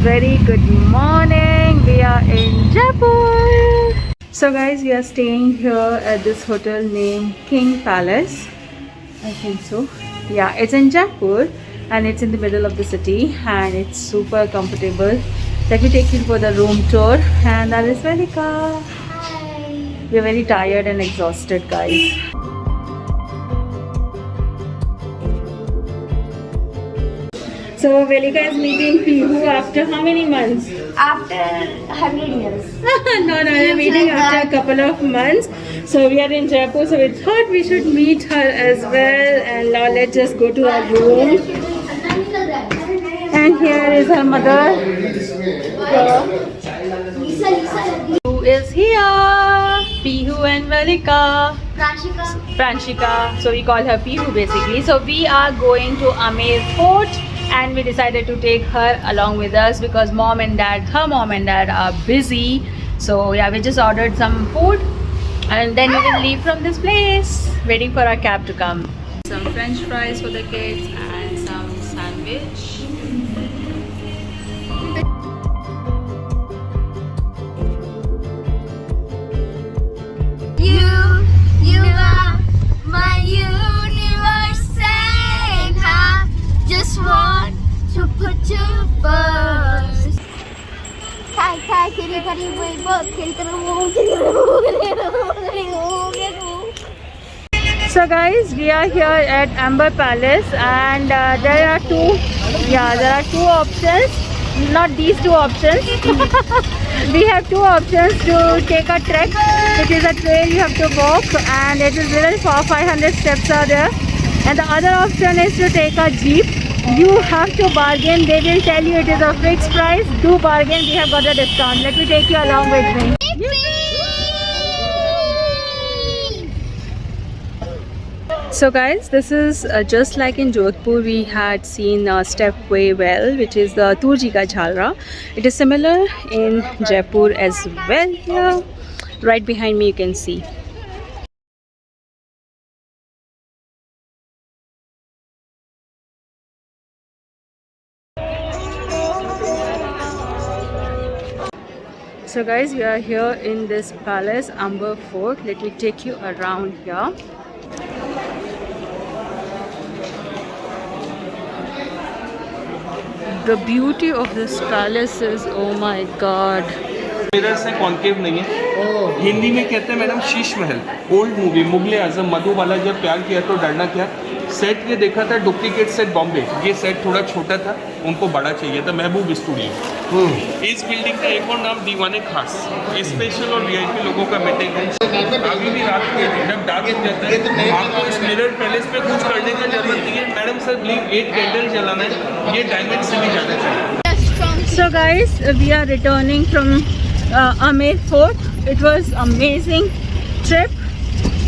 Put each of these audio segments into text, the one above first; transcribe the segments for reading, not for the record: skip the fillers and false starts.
very good morning. We are in Jaipur. So guys, we are staying here at this hotel named King Palace. I think so. Yeah, it's in Jaipur and it's in the middle of the city and it's super comfortable. Let me take you for the room tour. And that is Velika. Hi. We're very tired and exhausted, guys. So Velika is meeting Pihu after how many months? After 100 years. No, we're meeting after a couple of months. So we are in Jaipur, so we thought we should meet her as well. And now let's just go to our room. And here is her mother. Who is here? Pihu and Velika. Pranshika. So we call her Pihu basically. So we are going to Amer Fort. And we decided to take her along with us because her mom and dad are busy. So yeah, we just ordered some food and then we will leave from this place, waiting for our cab to come. Some french fries for the kids and some sandwich. You are my universe and I just want to put you first. Kai, kitty, putty, wait, book, kitty, So guys, we are here at Amber Palace and there are two options. Not these two options. We have two options to take a trek, which is a trail you have to walk and it is little far, 500 steps are there. And the other option is to take a jeep. You have to bargain. They will tell you it is a fixed price. Do bargain. We have got a discount. Let me take you along with me. So guys, this is just like in Jodhpur we had seen Stepway Well, which is the Turji ka Jhalra. It is similar in Jaipur as well. Here, right behind me you can see. So guys, we are here in this palace, Amber Fort. Let me take you around here. The beauty of this palace is, oh my god. Mirror से concave नहीं है। हिंदी में कहते हैं madam Sheesh Mahal. Old movie Mughal e आजम मधुबाला जब प्यार किया तो डरना क्या। सेट ये देखा था डुप्लीकेट सेट बॉम्बे। ये सेट थोड़ा छोटा था, उनको बड़ा चाहिए था, महबूब स्टूडियो। इस बिल्डिंग का एक और नाम दीवाने खास। स्पेशल और वीआईपी लोगों का मीटिंग है। अभी भी रात को जब डार्क हो जाता है आपको इस मिरर पैलेस पे कुछ करने की जरूरत नहीं है। मैडम सर प्लीज 8 कैंडल जलाना है, ये डायमंड से भी ज़्यादा चाहिए। So guys, we are returning from Amer Fort. It was amazing trip.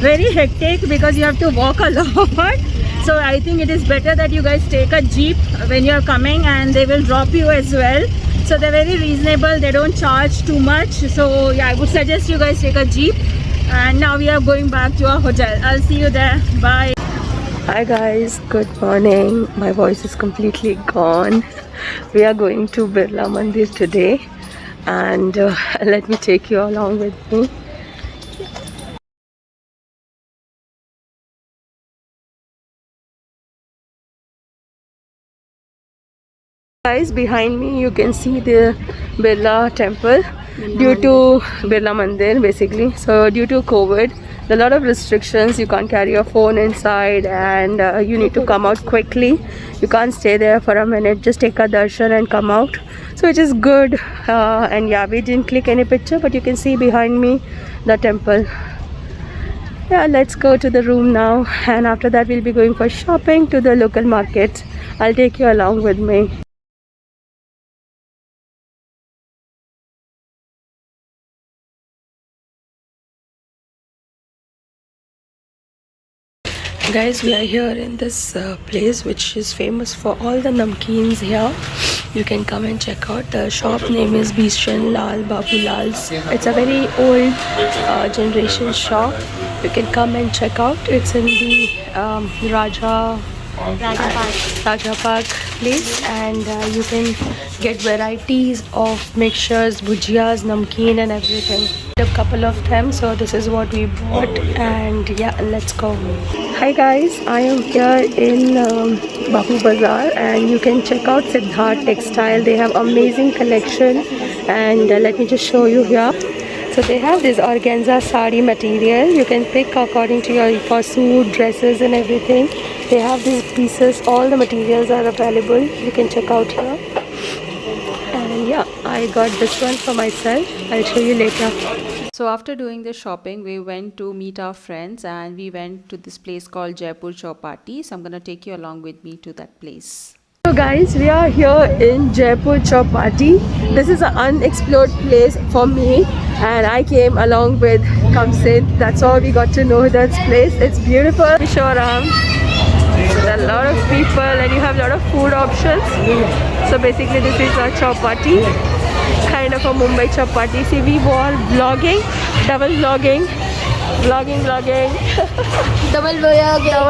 Very hectic because you have to walk a lot. So I think it is better that you guys take a jeep when you are coming and they will drop you as well. So they're very reasonable. They don't charge too much. So yeah, I would suggest you guys take a jeep. And now we are going back to our hotel. I'll see you there. Bye. Hi guys, good morning. My voice is completely gone. We are going to Birla Mandir today and let me take you along with me. Guys, behind me you can see the Birla temple due to Birla Mandir basically. So due to COVID, a lot of restrictions. You can't carry your phone inside and you need to come out quickly. You can't stay there for a minute. Just take a darshan and come out. So it is good. And yeah, we didn't click any picture, but you can see behind me the temple. Yeah, let's go to the room now. And after that we'll be going for shopping to the local market. I'll take you along with me. Guys, we are here in this place which is famous for all the namkeens here. You can come and check out. The shop name is Bishan Lal Babu Lal's. It's a very old generation shop. You can come and check out. It's in the Raja Raja Park place, and you can get varieties of mixtures, bhujiyas, namkeen and everything. A couple of them, so this is what we bought, and yeah, let's go. Hi guys, I am here in Bahu Bazaar, and you can check out Siddharth Textile. They have amazing collection, and let me just show you here. So they have this organza sari material. You can pick according to your for suit, dresses and everything. They have these pieces. All the materials are available. You can check out here. And yeah, I got this one for myself. I'll show you later. So after doing the shopping, we went to meet our friends and we went to this place called Jaipur Chowpatty. So I'm gonna take you along with me to that place. So guys, we are here in Jaipur Chowpatty. This is an unexplored place for me, and I came along with Kamsit. That's all we got to know this place. It's beautiful. Shoram. There are a lot of people and you have a lot of food options. So basically this is a chapati, kind of a Mumbai chapati. See, we were vlogging, double vlogging, vlogging, double vlogging.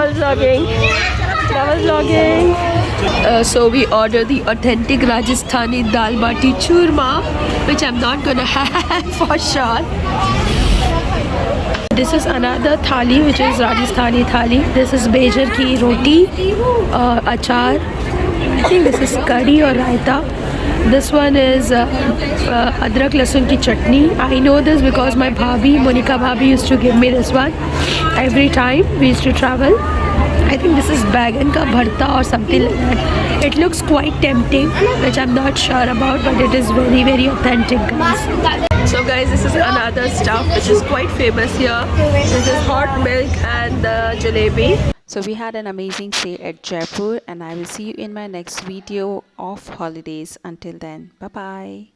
So we ordered the authentic Rajasthani dal bati churma, which I'm not gonna have for sure. This is another thali, which is Rajasthani thali. This is bejar ki roti, achar. I think this is curry or raita. This one is adrak lasun ki chutney. I know this because my bhabhi, Monica bhabhi, used to give me this one every time we used to travel. I think this is bagan ka bharta or something like that. It looks quite tempting, which I'm not sure about, but it is very, very authentic, guys. So guys, this is another stuff which is quite famous here. This is hot milk and jalebi. So we had an amazing stay at Jaipur, and I will see you in my next video of holidays. Until then, bye bye.